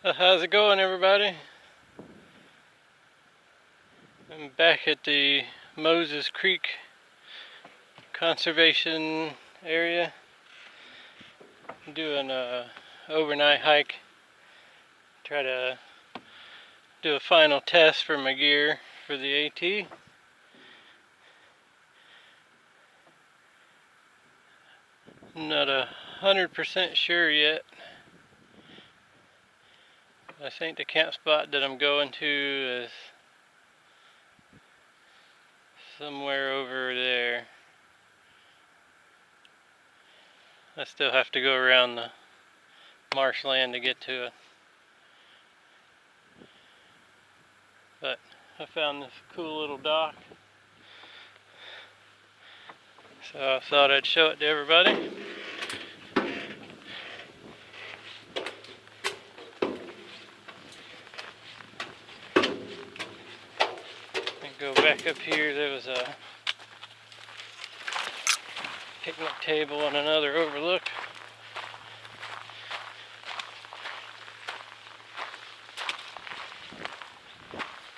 How's it going, everybody? I'm back at the Moses Creek Conservation Area doing a overnight hike. Try to do a final test for my gear for the AT. I'm not 100% sure yet. I think the camp spot that I'm going to is somewhere over there. I still have to go around the marshland to get to it. But I found this cool little dock, so I thought I'd show it to everybody. Go back up here, there was a picnic table and another overlook.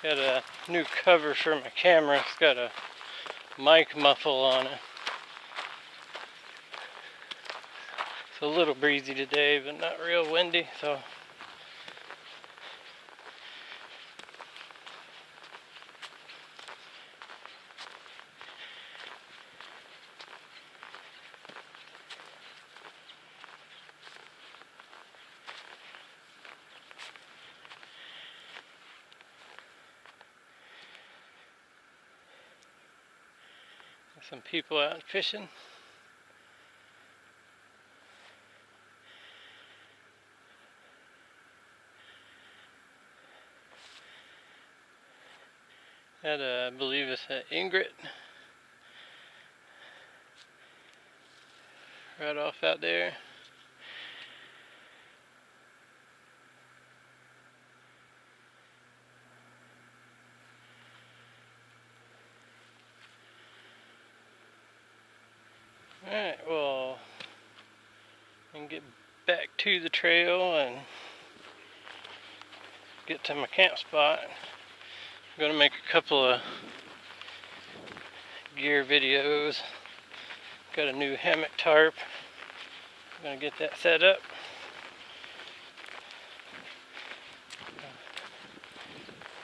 Got a new cover for my camera. It's got a mic muffle on it. It's a little breezy today, but not real windy, so some people out fishing. That I believe it's an egret right off out there. Alright, well, I can get back to the trail and get to my camp spot. I'm going to make a couple of gear videos. Got a new hammock tarp. I'm going to get that set up.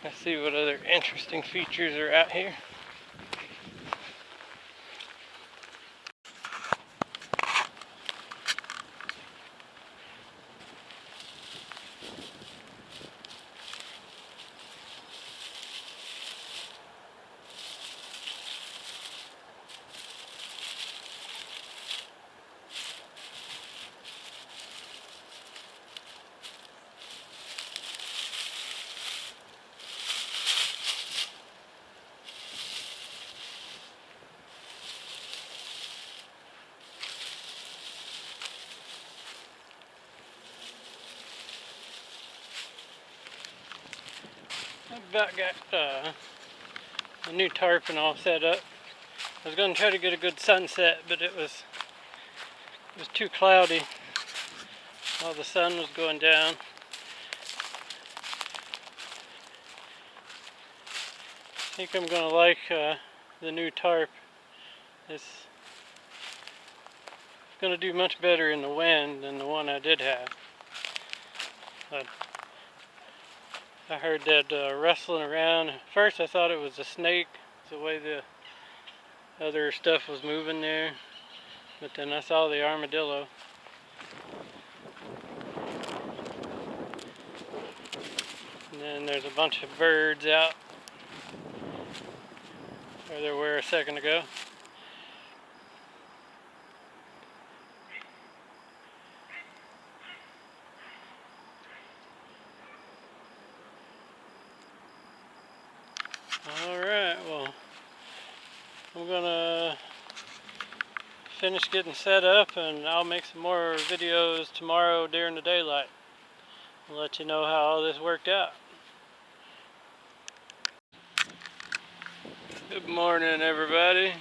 Let's see what other interesting features are out here. I've about got a new tarp and all set up. I was going to try to get a good sunset, but it was too cloudy while the sun was going down. I think I'm going to like the new tarp. It's going to do much better in the wind than the one I did have. But I heard that rustling around. At first I thought it was a snake, the way the other stuff was moving there. But then I saw the armadillo. And then there's a bunch of birds out where there were a second ago. Alright, well, I'm gonna finish getting set up and I'll make some more videos tomorrow during the daylight. I'll let you know how all this worked out. Good morning, everybody.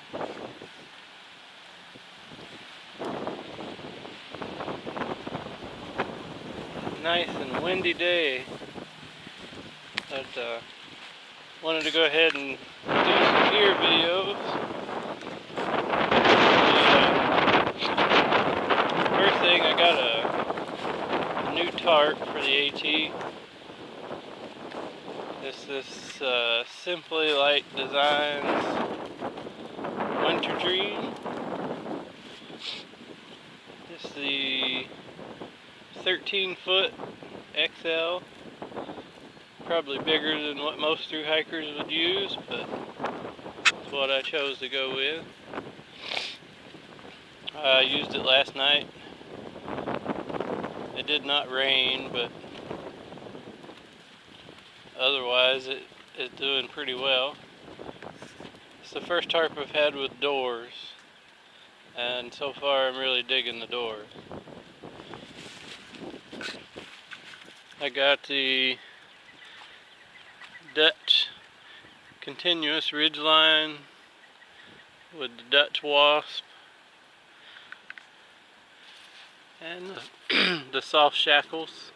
nice and windy day. But wanted to go ahead and do some gear videos. First thing, I got a new tarp for the AT. This is Simply Light Designs Winter Dream. This is the 13-foot XL. Probably bigger than what most thru-hikers would use, but it's what I chose to go with. I used it last night. It did not rain, but otherwise it is doing pretty well. It's the first tarp I've had with doors, and so far I'm really digging the doors. I got the Dutch continuous ridgeline with the Dutch wasp and the soft shackles.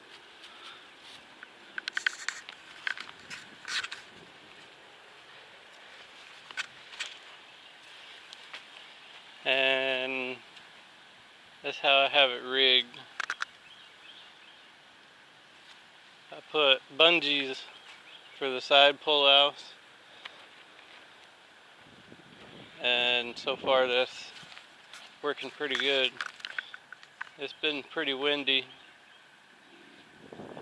And that's how I have it rigged. I put bungees for the side pullouts, and so far that's working pretty good. It's been pretty windy,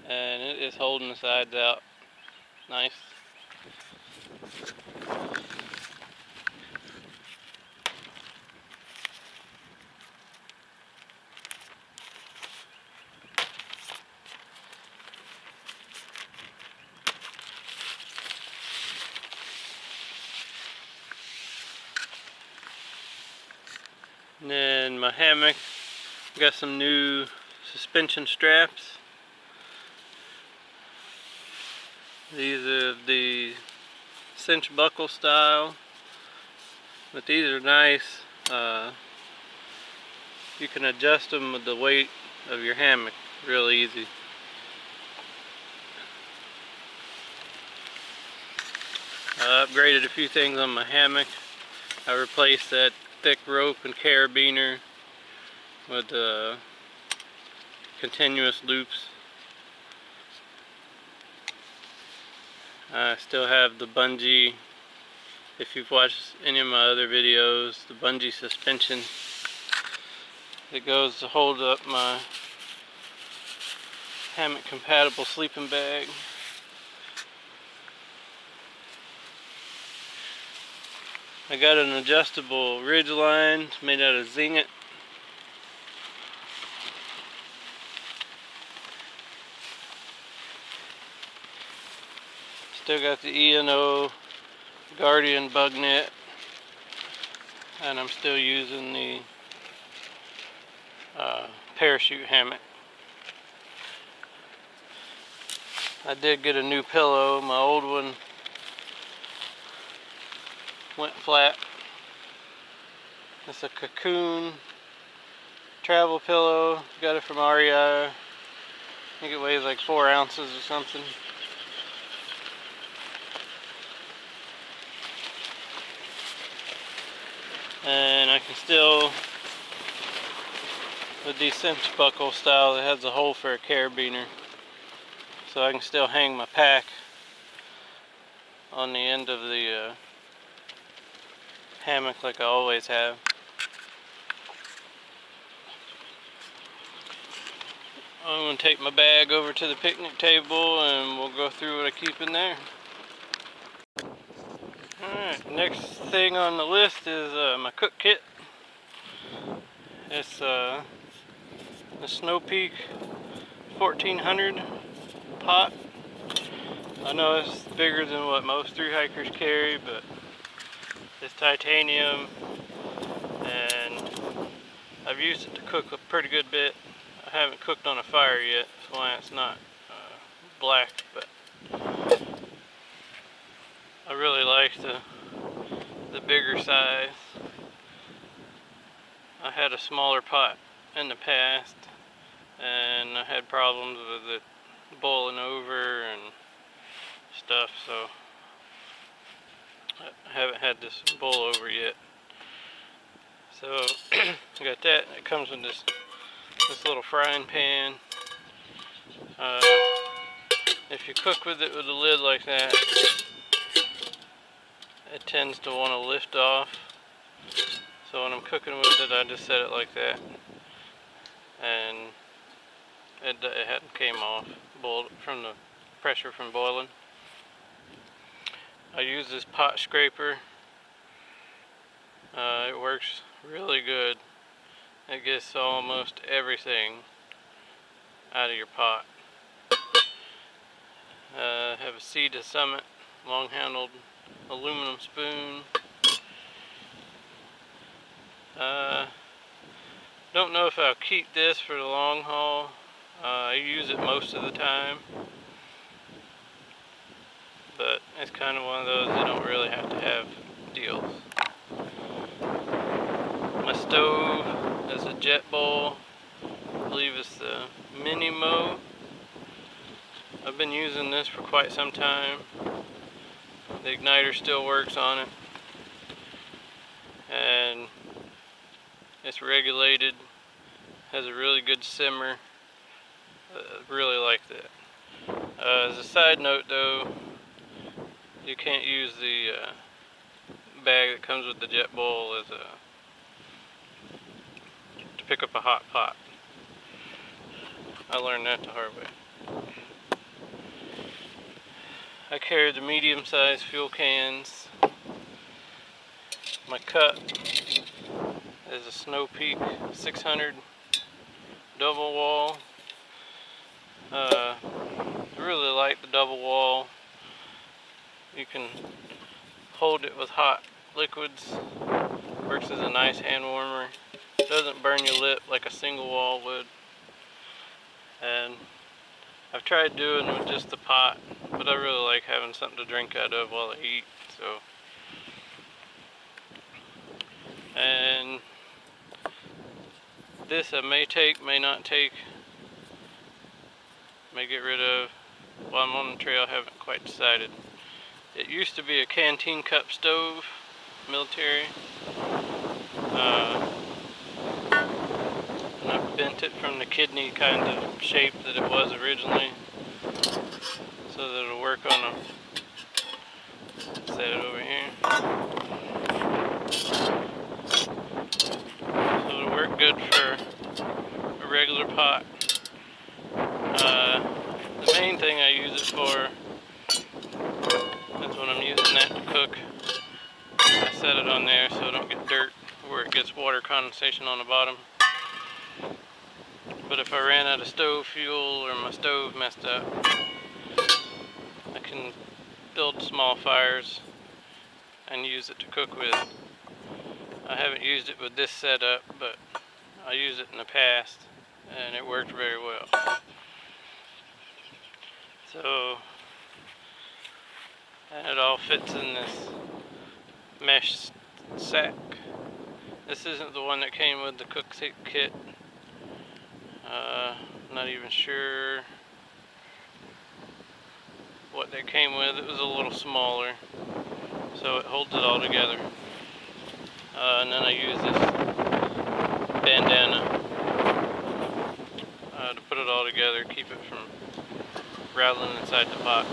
and it is holding the sides out nice. And then my hammock, got some new suspension straps. These are the cinch buckle style, but these are nice. You can adjust them with the weight of your hammock real easy. I upgraded a few things on my hammock. I replaced that thick rope and carabiner with continuous loops. I still have the bungee. If you've watched any of my other videos, the bungee suspension that goes to hold up my hammock compatible sleeping bag. I got an adjustable ridgeline made out of zinc. Still got the E&O Guardian bug net, and I'm still using the parachute hammock. I did get a new pillow. My old one went flat. It's a Cocoon travel pillow. Got it from REI. I think it weighs like 4 ounces or something. And I can still, with the cinch buckle style, it has a hole for a carabiner, so I can still hang my pack on the end of the hammock like I always have. I'm going to take my bag over to the picnic table and we'll go through what I keep in there. Alright, next thing on the list is my cook kit. It's the Snow Peak 1400 pot. I know it's bigger than what most thru-hikers carry, but it's titanium, and I've used it to cook a pretty good bit. I haven't cooked on a fire yet, that's why it's not black, but I really like the bigger size. I had a smaller pot in the past, and I had problems with it boiling over and stuff, so I haven't had this boil over yet. So I got that. It comes with this little frying pan. If you cook with it with a lid like that, it tends to want to lift off. So when I'm cooking with it, I just set it like that, and it hadn't came off, boiled from the pressure from boiling. I use this pot scraper. It works really good. It gets almost everything out of your pot. I have a Sea to Summit long-handled aluminum spoon. Don't know if I'll keep this for the long haul. I use it most of the time, but it's kind of one of those you don't really have to have deals. My stove is a jet bowl. I believe it's the Minimo. I've been using this for quite some time. The igniter still works on it, and it's regulated, has a really good simmer. Really like that. As a side note though, you can't use the bag that comes with the jet bowl as to pick up a hot pot. I learned that the hard way. I carry the medium-sized fuel cans. My cup is a Snow Peak 600 double wall. I really like the double wall. You can hold it with hot liquids. Works as a nice hand warmer. Doesn't burn your lip like a single wall would. And I've tried doing it with just the pot, but I really like having something to drink out of while I eat. So, and this I may take, may not take, may get rid of. While I'm on the trail, I haven't quite decided. It used to be a canteen cup stove, military. And I bent it from the kidney kind of shape that it was originally, so that it'll work on a, set it over here. So it'll work good for a regular pot. The main thing I use it for is when I'm using that to cook. I set it on there so I don't get dirt where it gets water condensation on the bottom. But if I ran out of stove fuel or my stove messed up, I can build small fires and use it to cook with. I haven't used it with this setup, but I used it in the past and it worked very well. So, and it all fits in this mesh sack. This isn't the one that came with the cook kit. Not even sure what they came with. It was a little smaller, so it holds it all together. And then I use this bandana to put it all together, keep it from rattling inside the pot.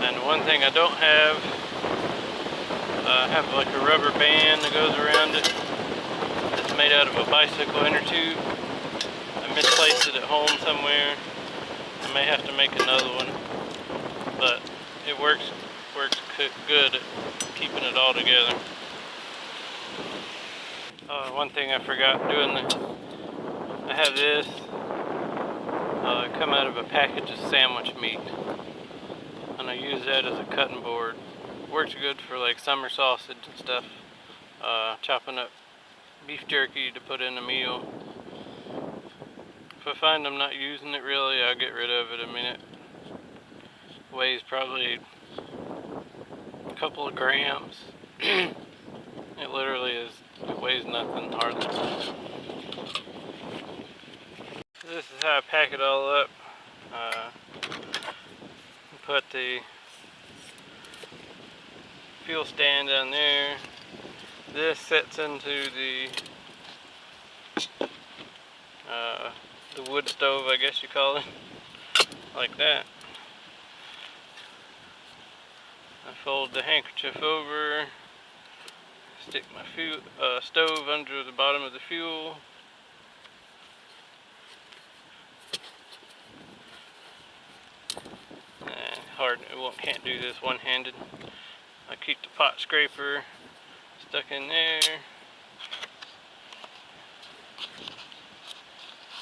And the one thing I don't have, I have like a rubber band that goes around it. It's made out of a bicycle inner tube. I misplaced it at home somewhere. I may have to make another one, but it works good at keeping it all together. One thing I forgot doing, I have this come out of a package of sandwich meat, and I use that as a cutting board. Works good for like summer sausage and stuff, chopping up beef jerky to put in a meal. If I find I'm not using it really, I'll get rid of it. I mean, it weighs probably a couple of grams. It literally is, it weighs nothing hardly. This is how I pack it all up. Put the fuel stand down there. This sets into the wood stove, I guess you call it, like that. I fold the handkerchief over, stick my stove under the bottom of the fuel. Can't do this one-handed. I keep the pot scraper stuck in there.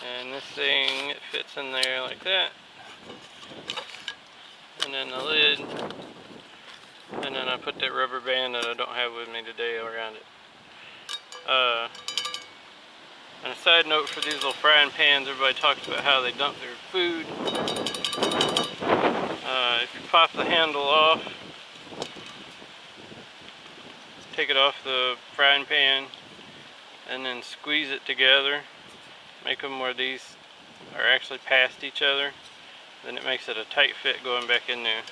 And this thing, it fits in there like that. And then the lid. And then I put that rubber band that I don't have with me today around it. And a side note for these little frying pans, everybody talks about how they dump their food. If you pop the handle off, take it off the frying pan, and then squeeze it together, make them where these are actually past each other, then it makes it a tight fit going back in there.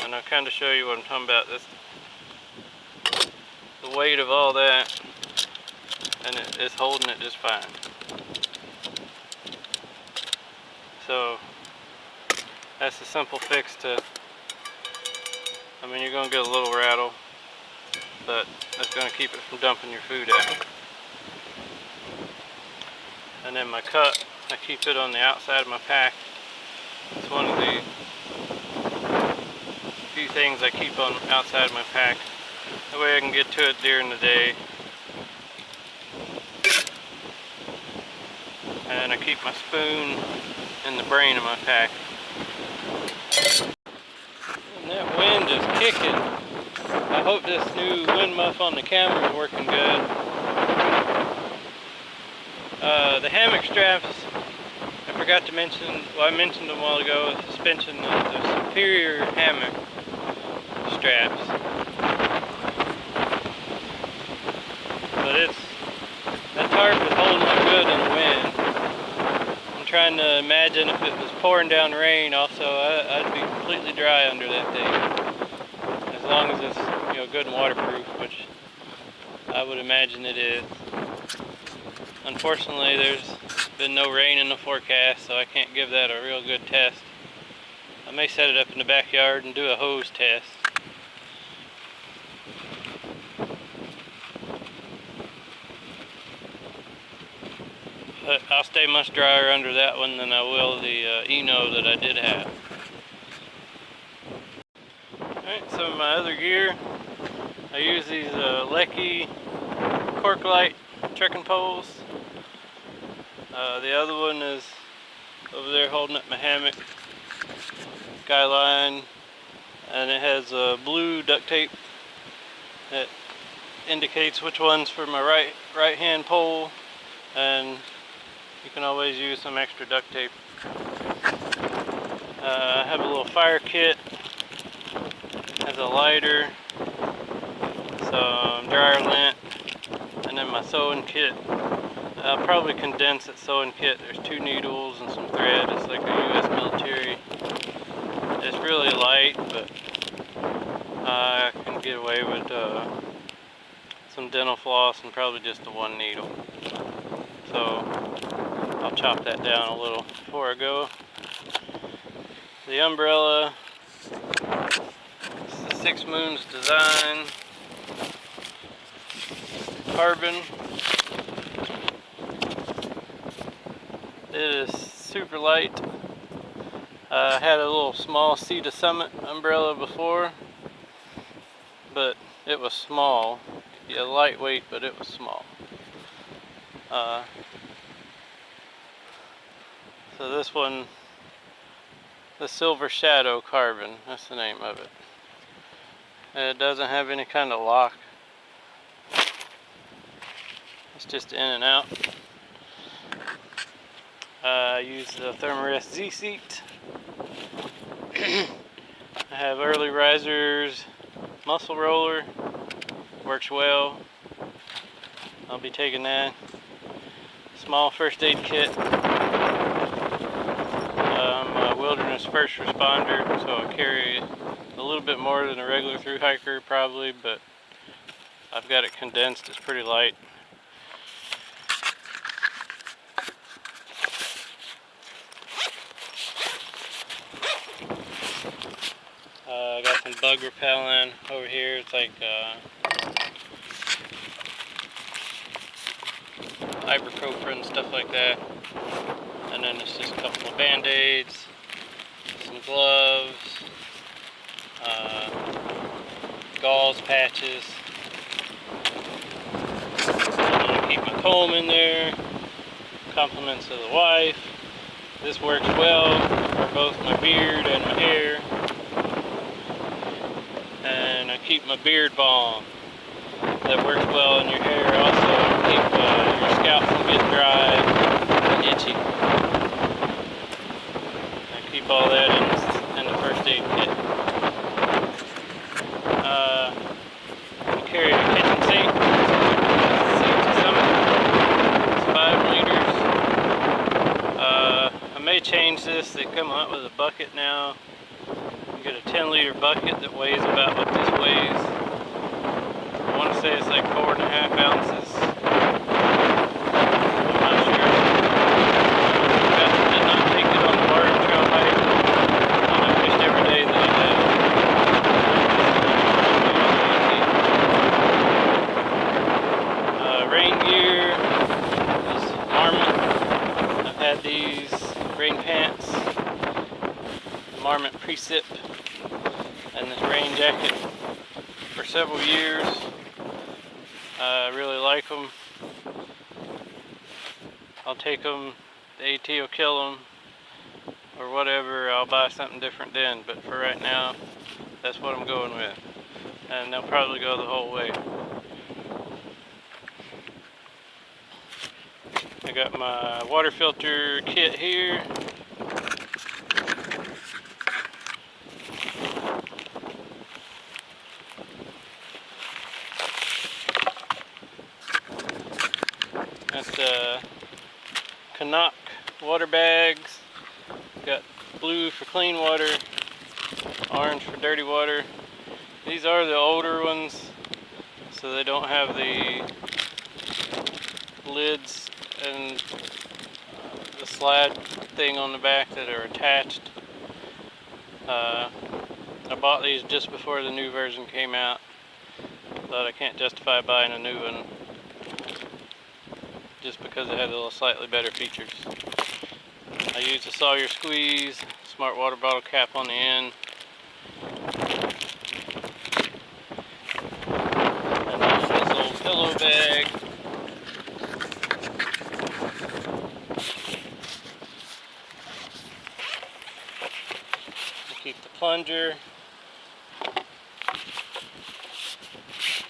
And I'll kind of show you what I'm talking about. The weight of all that, and it's holding it just fine. So that's a simple fix to, I mean, you're going to get a little rattle, but that's going to keep it from dumping your food out. And then my cup, I keep it on the outside of my pack. It's one of the few things I keep on outside of my pack. That way I can get to it during the day. And I keep my spoon in the brain of my pack. And that wind is kicking. I hope this new wind muff on the camera is working good. The hammock straps, I forgot to mention, well, I mentioned them a while ago, the suspension, the superior hammock straps. But that tarp is holding up good in the wind. I'm trying to imagine if it was pouring down rain also, I'd be completely dry under that thing. As long as it's, good and waterproof, which I would imagine it is. Unfortunately, there's been no rain in the forecast, so I can't give that a real good test. I may set it up in the backyard and do a hose test. But I'll stay much drier under that one than I will the Eno that I did have. Alright, some of my other gear. I use these Lecky cork light trekking poles. The other one is over there holding up my hammock guy line, and it has blue duct tape that indicates which one's for my right hand pole, and you can always use some extra duct tape. I have a little fire kit, has a lighter, some dryer lint, and then my sewing kit. I'll probably condense that sewing kit. There's 2 needles and some thread. It's like a U.S. military. It's really light, but I can get away with some dental floss and probably just the 1 needle. So I'll chop that down a little before I go. The umbrella, it's the 6 Moons design, carbon. It is super light. I had a little small Sea to Summit umbrella before, but it was small. Yeah, lightweight, but it was small. So this one, the Silver Shadow Carbon, that's the name of it. And it doesn't have any kind of lock. It's just in and out. I use the Thermarest Z-Seat. I have early risers, muscle roller, works well. I'll be taking that. Small first aid kit. I'm a wilderness first responder, so I carry a little bit more than a regular thru hiker probably, but I've got it condensed. It's pretty light. I got some bug repellent over here. It's like ibuprofen, stuff like that. And then it's just a couple of band-aids, some gloves, gauze patches. And then I keep my comb in there. Compliments of the wife. This works well for both my beard and my hair. And I keep my beard balm. That works well in your hair also to keep your scalp from getting dry and itchy. I keep all that in the first aid kit. I carry a kitchen sink. It's 5 liters. I may change this. They come out with a bucket now. You get a 10-liter bucket that weighs about what this weighs. I want to say it's like 4.5 ounces. I'm not sure. I did not take it on the Appalachian Trail hike, and I wished every day that I had. Rain gear is Marmot. I've had these rain pants, Marmot Precip, and this rain jacket for several years. I really like them. I'll take them, the AT will kill them, or whatever. I'll buy something different then, but for right now, that's what I'm going with. And they'll probably go the whole way. I got my water filter kit here. That's Hammock water bags. Got blue for clean water, orange for dirty water. These are the older ones, so they don't have the lids and the slide thing on the back that are attached. I bought these just before the new version came out. Thought I can't justify buying a new one just because it has a little slightly better features. I use a Sawyer squeeze, smart water bottle cap on the end. And then this little pillow bag. I keep the plunger,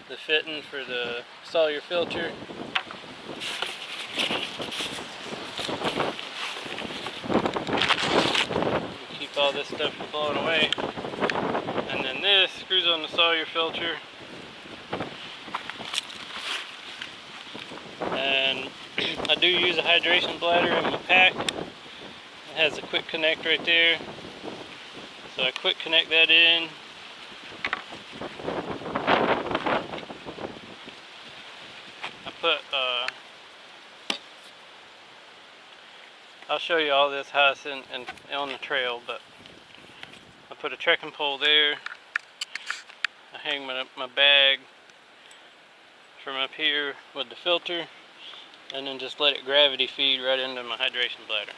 the fitting for the Sawyer filter. Keep all this stuff from blowing away. And then this screws on the Sawyer filter. And I do use a hydration bladder in my pack. It has a quick connect right there. So I quick connect that in. I put I'll show you all this how it's on the trail, but I put a trekking pole there. I hang my bag from up here with the filter, and then just let it gravity feed right into my hydration bladder.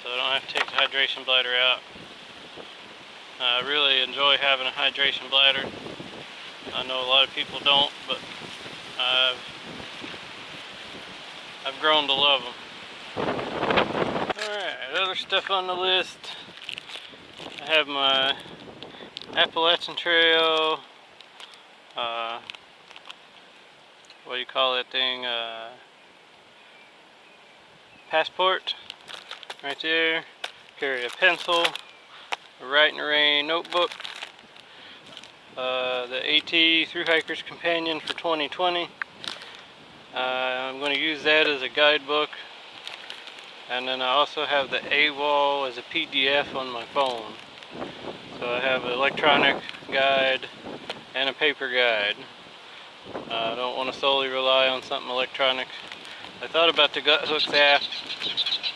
So I don't have to take the hydration bladder out. I really enjoy having a hydration bladder. I know a lot of people don't, but I've grown to love them. Alright, other stuff on the list. I have my Appalachian Trail, what do you call that thing, passport, right there. Carry a pencil, a Write in the Rain notebook, the AT thru-hiker's companion for 2020. I'm going to use that as a guidebook And then I also have the AWOL as a PDF on my phone. So I have an electronic guide and a paper guide. I don't want to solely rely on something electronic. I thought about the gut hooks app,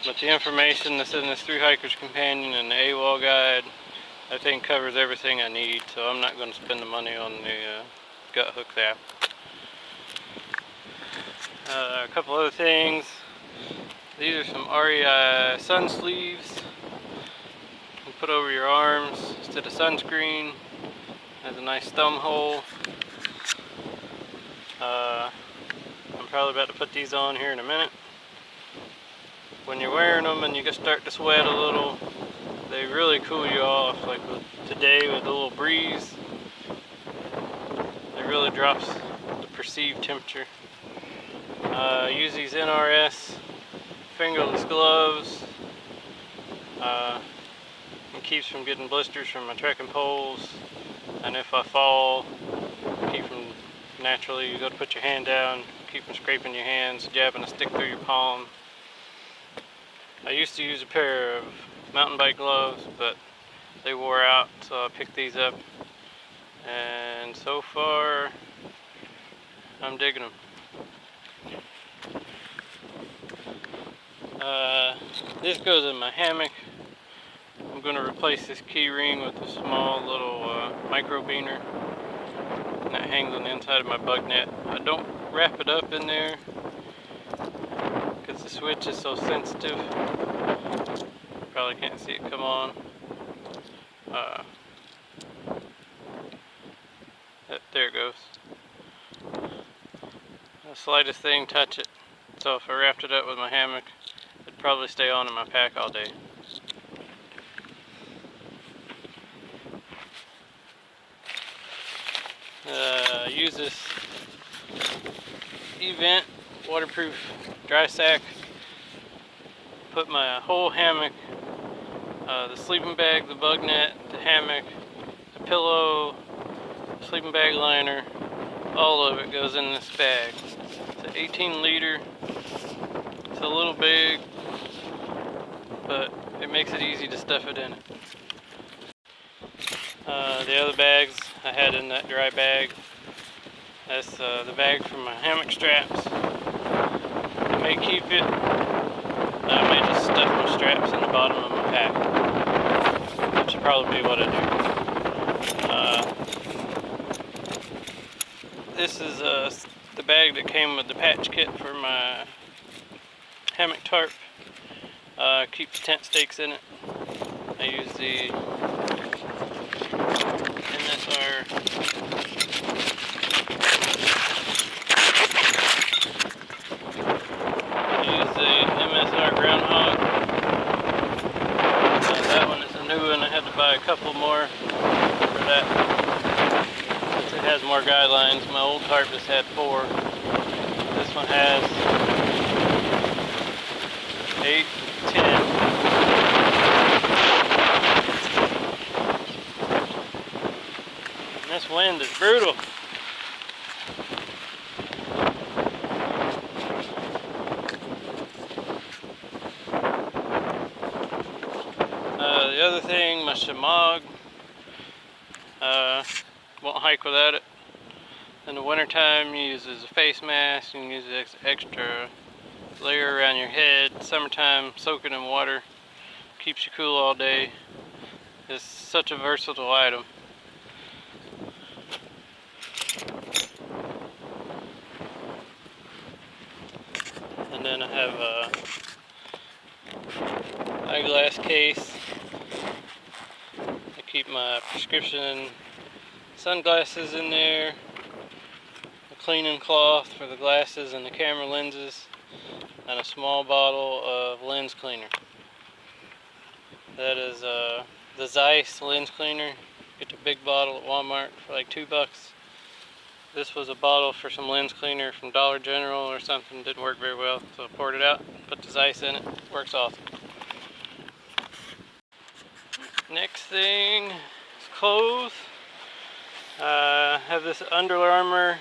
but the information that's in this thru-hiker's companion and the AWOL guide, I think covers everything I need, so I'm not going to spend the money on the gut hooks app. A couple other things. These are some REI sun sleeves. You can put over your arms instead of sunscreen. Has a nice thumb hole. I'm probably about to put these on here in a minute. When you're wearing them and you start to sweat a little, they really cool you off. Like today with a little breeze, it really drops the perceived temperature. Use these NRS fingerless gloves. It keeps from getting blisters from my trekking poles, and if I fall, keep from naturally, you got to put your hand down, keep from scraping your hands, jabbing a stick through your palm. I used to use a pair of mountain bike gloves, but they wore out, so I picked these up, and so far I'm digging them. This goes in my hammock. I'm going to replace this key ring with a small little micro beaner, and that hangs on the inside of my bug net. I don't wrap it up in there because the switch is so sensitive. Probably can't see it come on. There it goes. The slightest thing, touch it. So if I wrapped it up with my hammock, it'd probably stay on in my pack all day. Use this event waterproof dry sack. Put my whole hammock, the sleeping bag, the bug net, the hammock, the pillow, sleeping bag liner, all of it goes in this bag. It's an 18 liter. It's a little big, but it makes it easy to stuff it in it. The other bags I had in that dry bag. That's the bag for my hammock straps. I may keep it. I may just stuff my straps in the bottom of my pack, which should probably be what I do. This is the bag that came with the patch kit for my hammock tarp. Keeps tent stakes in it. I use the MSR groundhog. That one is a new one. I had to buy a couple more for that. It has more guidelines. My old tarp just had 4. This one has 8, 10. And this wind is brutal. The other thing, my Hammock, won't hike without it. In the wintertime, you use it as a face mask. You can use it as an extra layer around your head. Summertime, soak it in water. Keeps you cool all day. It's such a versatile item. And then I have a eyeglass case. I keep my prescription sunglasses in there, a cleaning cloth for the glasses and the camera lenses, and a small bottle of lens cleaner. That is the Zeiss lens cleaner. Get the big bottle at Walmart for like $2. This was a bottle for some lens cleaner from Dollar General or something. Didn't work very well, so I poured it out, put the Zeiss in it. Works awesome. Next thing is clothes. I have this Under Armour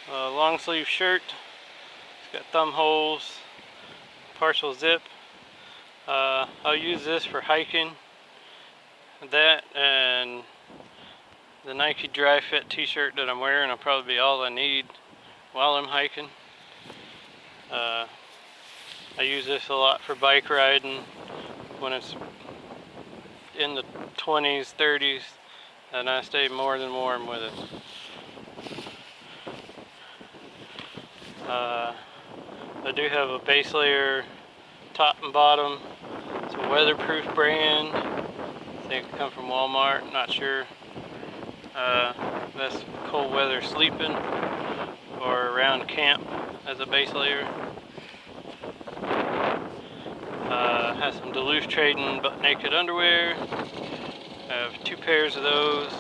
long sleeve shirt. It's got thumb holes. partial zip. I'll use this for hiking. That and the Nike Dry Fit t-shirt that I'm wearing will probably be all I need while I'm hiking. I use this a lot for bike riding when it's in the 20s, 30s, and I stay more than warm with it. I do have a base layer top and bottom. It's a weatherproof brand. I think it comes from Walmart, not sure. That's cold weather sleeping or around camp as a base layer. Has some Duluth Trading butt naked underwear. I have 2 pairs of those,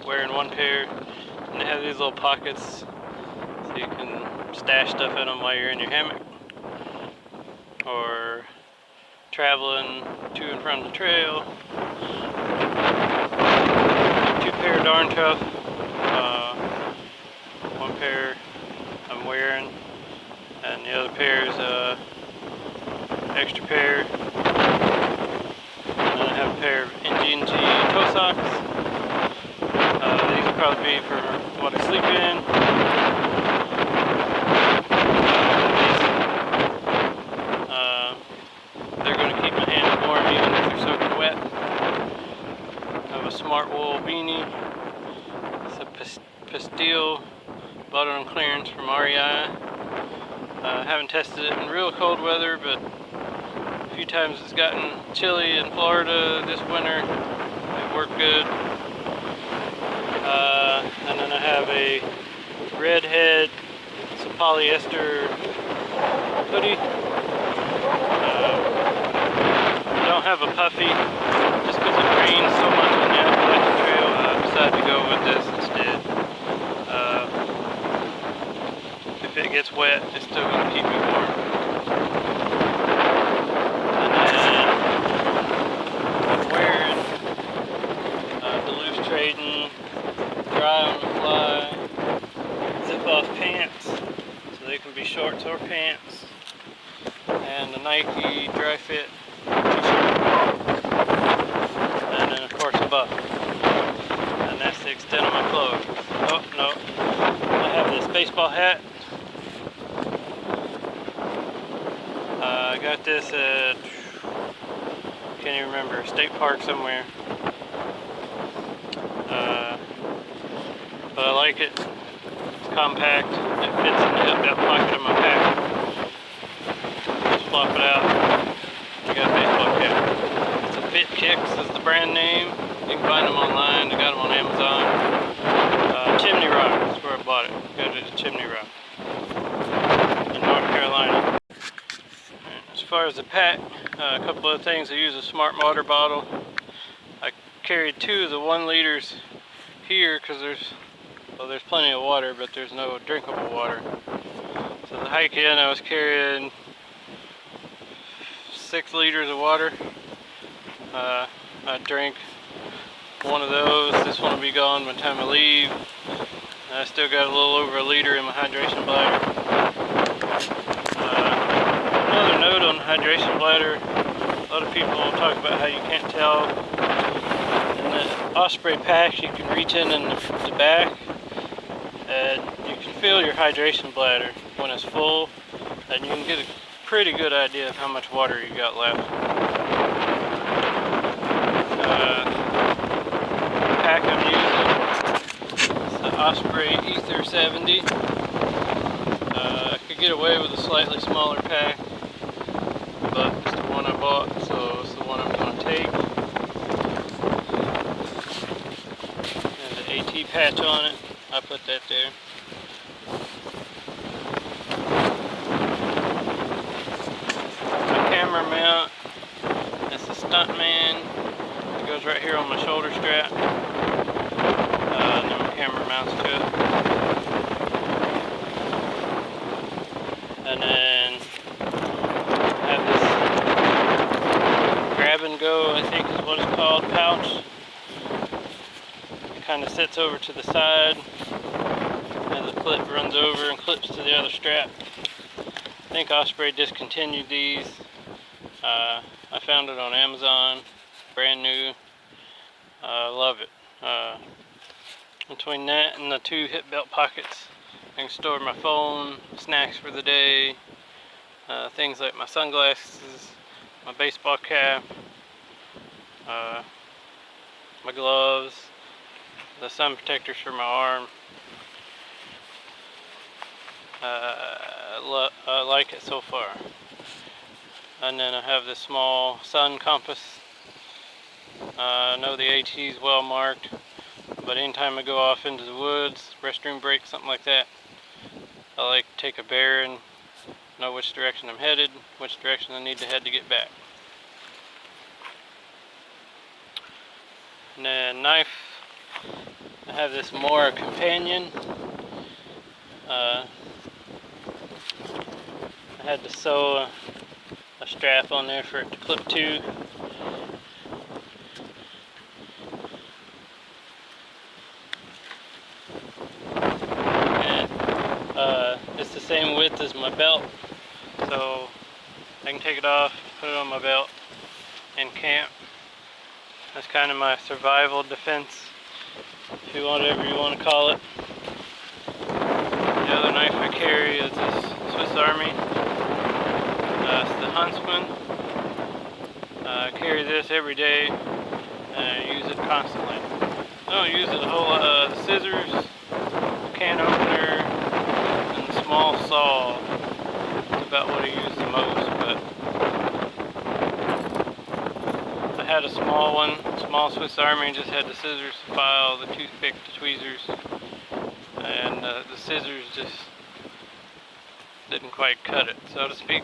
wearing 1 pair, and they have these little pockets so you can stash stuff in them while you're in your hammock or traveling to and from the trail. 2 pair Darn Tough. 1 pair I'm wearing, and the other pair is extra pair. And then I have a pair of NG&G toe socks. These will probably be for what I sleep in. They're going to keep my hands warm even if they're soaking wet. I have a Smart Wool beanie. It's a Pastille, bought it on clearance from REI. I haven't tested it in real cold weather, but a few times it's gotten chilly in Florida this winter. It worked good. And then I have a Redhead, it's a polyester hoodie. I don't have a puffy just because it rains so much on the Appalachian Trail. I decided to go with this instead. If it gets wet, it's still going to keep me warm. And then I'm wearing Duluth Trading Dry on the Fly zip-off pants, so they can be shorts or pants, and the Nike Dry Fit t-shirt, and then of course a buff. And that's the extent of my clothes. Oh no, I have this baseball hat. I got this at, can't even remember, a state park somewhere. But I like it. It's compact. It fits in the hip pocket of my pack. Just flop it out. I got a baseball cap. It's a Fit Kicks is the brand name. You can find them online. I got them on Amazon. Chimney Rock. That's where I bought it. Got it at Chimney Rock in North Carolina. As far as the pack, a couple of things. I use a Smart Water bottle. I carried 2 of the 1 liters here because there's plenty of water, but there's no drinkable water. So the hike in, I was carrying 6 liters of water. I drank 1 of those. This one will be gone by the time I leave. I still got a little over 1 liter in my hydration bladder. Another note on the hydration bladder, a lot of people talk about how you can't tell. In the Osprey pack, you can reach in the back and you can feel your hydration bladder when it's full, and you can get a pretty good idea of how much water you got left. The pack I'm using is the Osprey Ether 70. I could get away with a slightly smaller pack, but it's the one I bought, so it's the one I'm going to take. And the AT patch on it, I put that there. My camera mount, that's the Stuntman. It goes right here on my shoulder strap. And then my camera mounts to it. And then I have this grab and go, I think is what it's called, pouch. It kind of sits over to the side and the clip runs over and clips to the other strap. I think Osprey discontinued these. I found it on Amazon, brand new. Love it. Between that and the 2 hip belt pockets, I can store my phone, snacks for the day, things like my sunglasses, my baseball cap, my gloves, the sun protectors for my arm. I like it so far. And then I have this small sun compass. I know the AT is well marked, but anytime I go off into the woods, restroom break, something like that, I like to take a bearing, know which direction I'm headed, which direction I need to head to get back. And then knife, I have this more companion. I had to sew a strap on there for it to clip to. And it's the same width as my belt, so I can take it off, put it on my belt in camp. That's kind of my survival defense, if you want, whatever you want to call it. The other knife I carry is this Swiss Army. It's the Huntsman. I carry this every day and I use it constantly. I don't use it a whole lot. The scissors, the can opener, and the small saw is about what I use the most. But I had a small one, small Swiss Army, just had the scissors to file, the toothpick, the tweezers, and the scissors just didn't quite cut it, so to speak.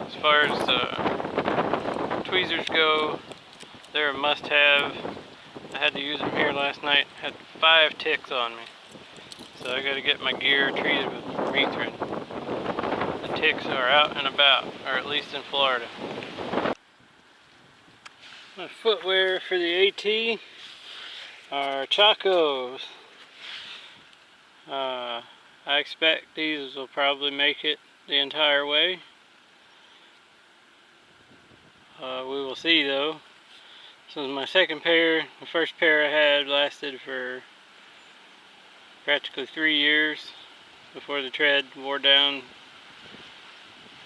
As far as tweezers go, they're a must-have. I had to use them here last night. Had 5 ticks on me, so I got to get my gear treated with permethrin. The ticks are out and about, or at least in Florida. My footwear for the AT are Chacos. I expect these will probably make it the entire way. We will see though. This is my second pair. The first pair I had lasted for practically 3 years before the tread wore down.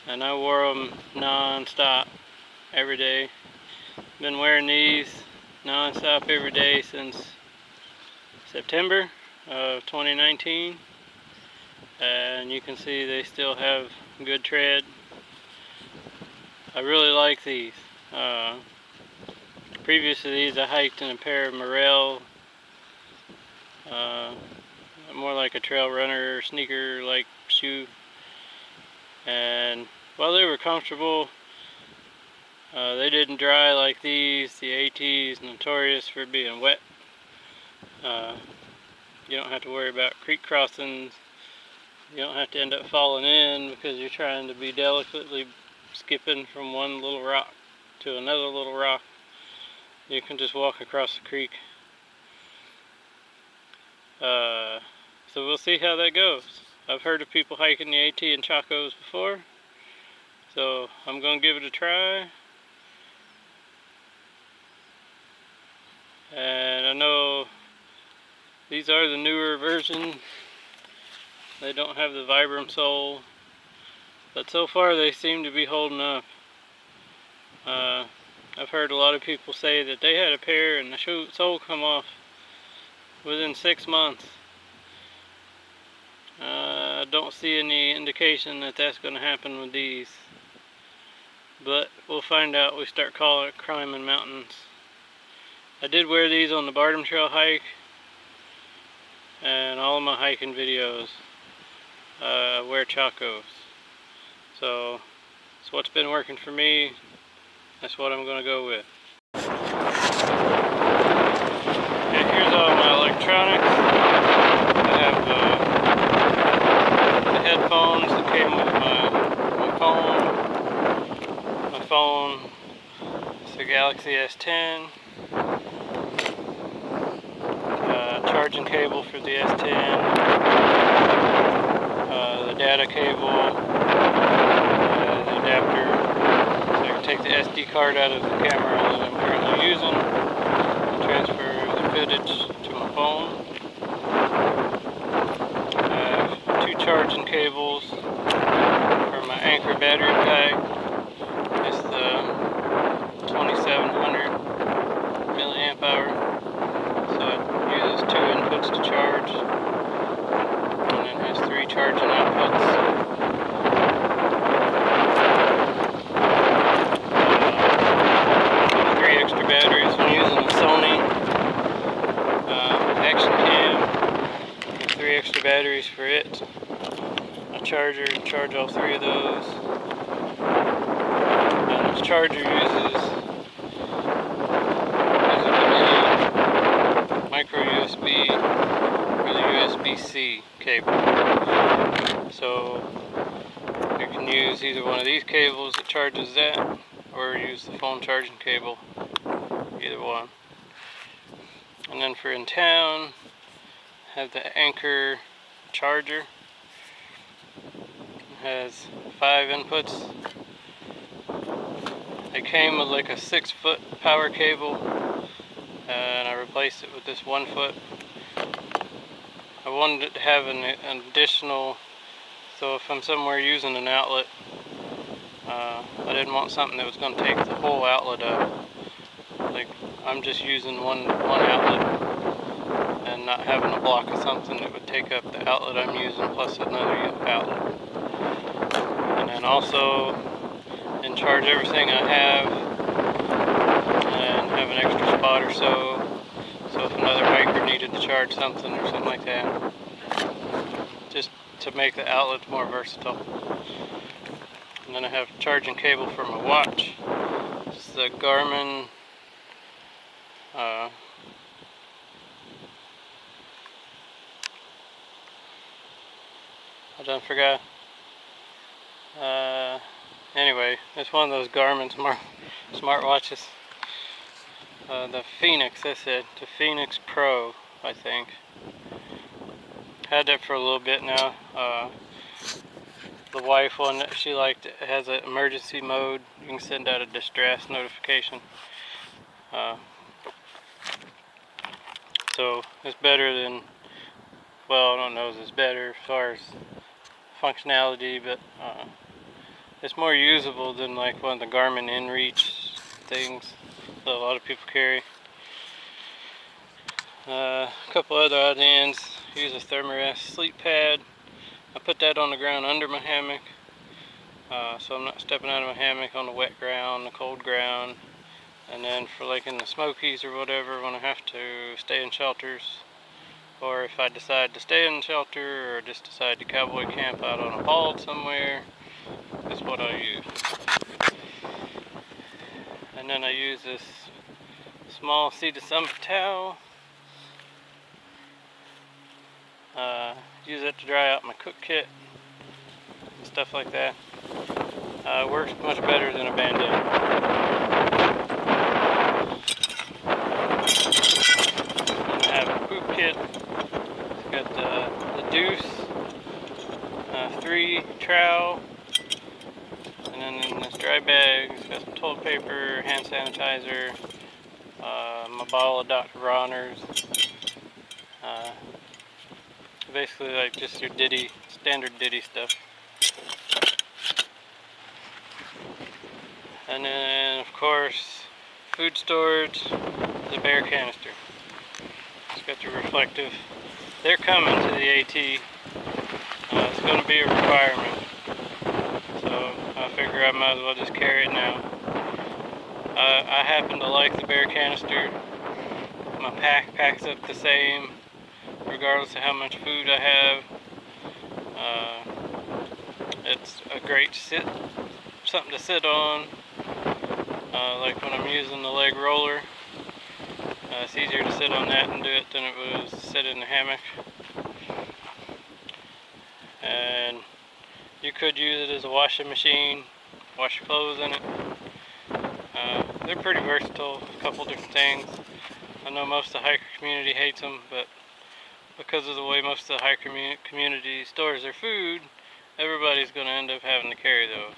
And I wore them non-stop every day. Been wearing these non-stop every day since September of 2019. And you can see they still have good tread. I really like these. Previous to these, I hiked in a pair of Morel, more like a trail runner, sneaker like shoe. And while they were comfortable, they didn't dry like these. The AT is notorious for being wet. You don't have to worry about creek crossings. You don't have to end up falling in because you're trying to be delicately skipping from one little rock to another little rock. You can just walk across the creek. So we'll see how that goes. I've heard of people hiking the AT in Chacos before, so I'm going to give it a try. And I know these are the newer version. They don't have the Vibram sole, but so far they seem to be holding up. I've heard a lot of people say that they had a pair and the sole come off within 6 months. I don't see any indication that that's going to happen with these, but we'll find out. We start climbing mountains. I did wear these on the Appalachian Trail hike, and all of my hiking videos wear Chacos. So it's what's been working for me. That's what I'm going to go with. Okay, here's all my electronics. I have the headphones that came with my phone. It's the Galaxy S10. Charging cable for the S10. The data cable. The adapter so I can take the SD card out of the camera that I'm currently using and transfer the footage to my phone. I have 2 charging cables for my Anchor battery pack. It's the 2700 milliamp hour, so it uses 2 inputs to charge, and then has 3 charging outputs. 3 extra batteries. I'm using a Sony action cam with 3 extra batteries for it. A charger to charge all 3 of those. And this charger uses micro USB or the USB-C cable. So you can use either one of these cables that charges that, or use the phone charging cable, either one. And then for in town, have the Anchor charger. It has 5 inputs. It came with like a 6-foot power cable, and I replaced it with this 1-foot. I wanted it to have an additional, so if I'm somewhere using an outlet, I didn't want something that was going to take the whole outlet up. Like, I'm just using one outlet and not having a block of something that would take up the outlet I'm using plus another outlet. And then also and charge everything I have, and have an extra spot or so if another hiker needed to charge something or something like that, just to make the outlets more versatile. And then I have charging cable for my watch. It's the Garmin I done forgot. Anyway, it's one of those Garmin smartwatches. The Phoenix, that's it. The Phoenix Pro, I think. Had that for a little bit now. The wife one that she liked, it has an emergency mode. You can send out a distress notification. So it's better than, well, I don't know if it's better as far as functionality, but it's more usable than like one of the Garmin InReach things that a lot of people carry. A couple other odd ends. Use a Thermarest sleep pad. I put that on the ground under my hammock, so I'm not stepping out of my hammock on the wet ground, the cold ground. And then for like in the Smokies or whatever, when I have to stay in shelters, or if I decide to stay in shelter or just decide to cowboy camp out on a bald somewhere, that's what I use. And then I use this small Sea to Summit towel. Use it to dry out my cook kit and stuff like that. Works much better than a bandana. I have a poop kit. It's got the Deuce, 3 trowel, and then in this dry bag it's got some toilet paper, hand sanitizer, my bottle of Dr. Bronner's. Basically like just your standard Ditty stuff. And then of course, food storage, the bear canister. It's got the reflective. They're coming to the AT. It's going to be a requirement. So I figure I might as well just carry it now. I happen to like the bear canister. My pack packs up the same, regardless of how much food I have. It's a great something to sit on. Like when I'm using the leg roller, it's easier to sit on that and do it than it was sit in the hammock. And you could use it as a washing machine, wash your clothes in it. They're pretty versatile, a couple different things. I know most of the hiker community hates them, but because of the way most of the hiker community stores their food, everybody's going to end up having to carry those.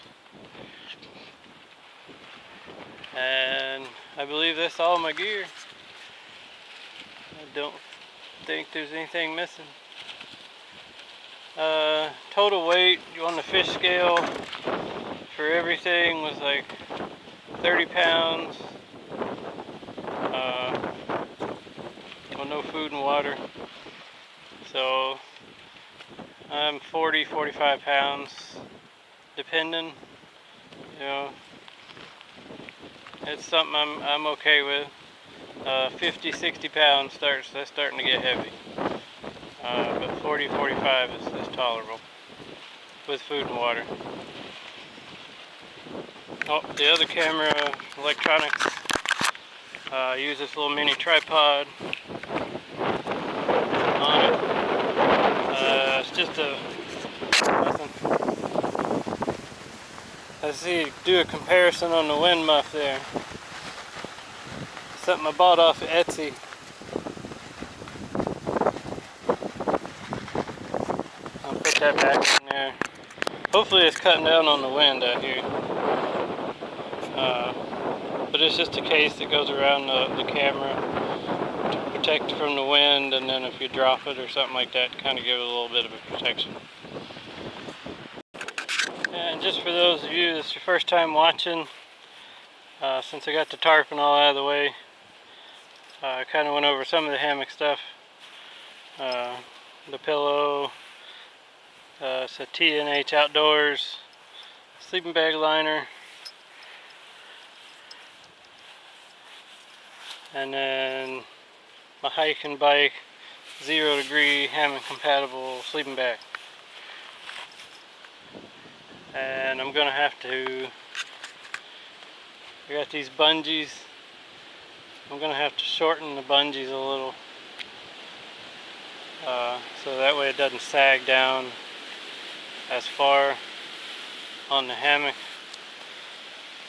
And I believe that's all my gear. I don't think there's anything missing. Total weight on the fish scale for everything was like 30 pounds. Well, no food and water. So I'm 45 pounds, depending. You know, it's something I'm okay with. 50-60 pounds that's starting to get heavy. But 40-45 is tolerable with food and water. Oh, the other camera, electronics, I use this little mini tripod on it. It's just nothing. Let's see, do a comparison on the wind muff there. Something I bought off of Etsy. I'll put that back in there. Hopefully it's cutting down on the wind out here. But it's just a case that goes around the camera to protect it from the wind, and then if you drop it or something like that, kind of give it a little bit of a protection. And just for those of you that's your first time watching, since I got the tarp and all out of the way, I kind of went over some of the hammock stuff. The pillow, it's a T&H Outdoors sleeping bag liner, and then my hike and bike 0-degree hammock compatible sleeping bag. And I'm gonna have to, I got these bungees, I'm gonna have to shorten the bungees a little, so that way it doesn't sag down as far on the hammock.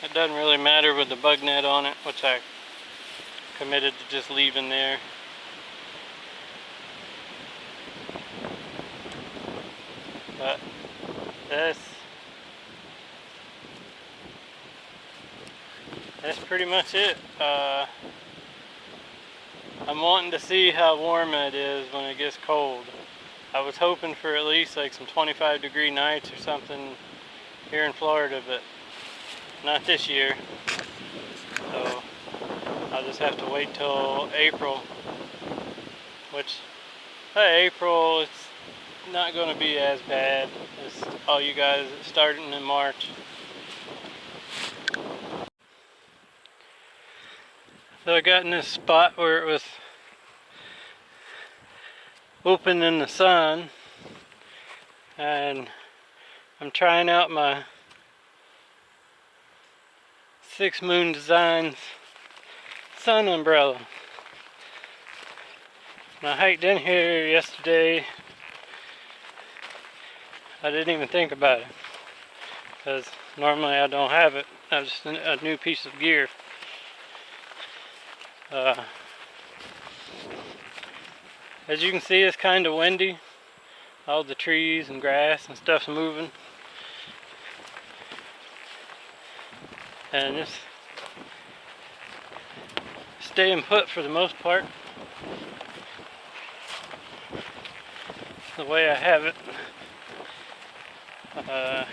It doesn't really matter with the bug net on it, which I committed to just leaving there. But that's pretty much it. I'm wanting to see how warm it is when it gets cold. I was hoping for at least like some 25-degree nights or something here in Florida, but not this year. So I'll just have to wait till April, which by April it's not going to be as bad as all you guys starting in March. So I got in this spot where it was open in the sun, and I'm trying out my 6 Moon Designs sun umbrella. And I hiked in here yesterday. I didn't even think about it, because normally I don't have it. That's just a new piece of gear. As you can see, it's kind of windy. All the trees and grass and stuff's moving. And just staying put for the most part. The way I have it. I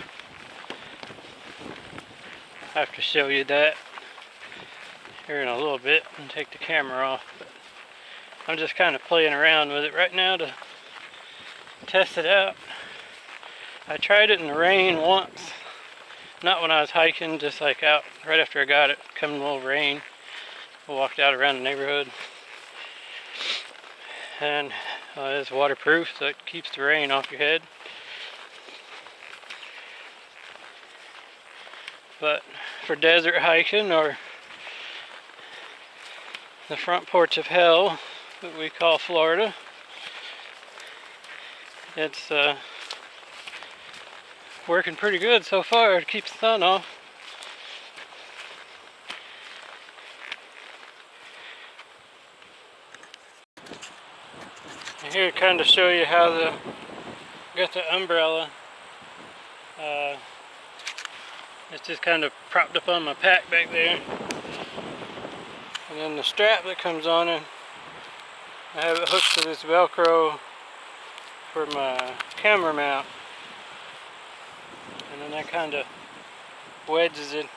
have to show you that here in a little bit and take the camera off. But I'm just kind of playing around with it right now to test it out. I tried it in the rain once. Not when I was hiking, just like out right after I got it, coming a little rain. I walked out around the neighborhood. And it's waterproof, so it keeps the rain off your head. But for desert hiking, or the front porch of hell that we call Florida, it's working pretty good so far to keep the sun off. And here to kind of show you how got the umbrella. It's just kind of propped up on my pack back there. And then the strap that comes on it, I have it hooked to this Velcro for my camera mount. And then that kind of wedges it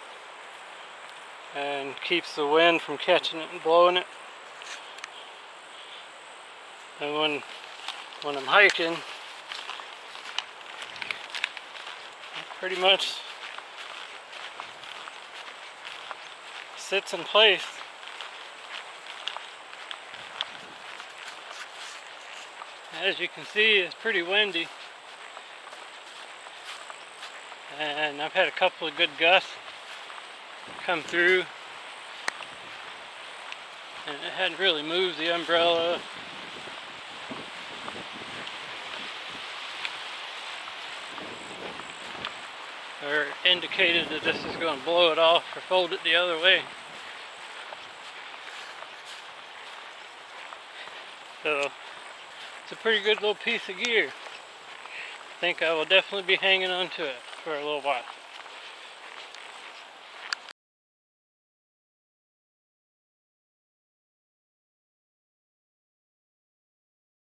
and keeps the wind from catching it and blowing it. And when I'm hiking, it pretty much sits in place. As you can see, it's pretty windy. And I've had a couple of good gusts come through, and it hadn't really moved the umbrella. Or indicated that this is going to blow it off or fold it the other way. So it's a pretty good little piece of gear. I think I will definitely be hanging on to it for a little while.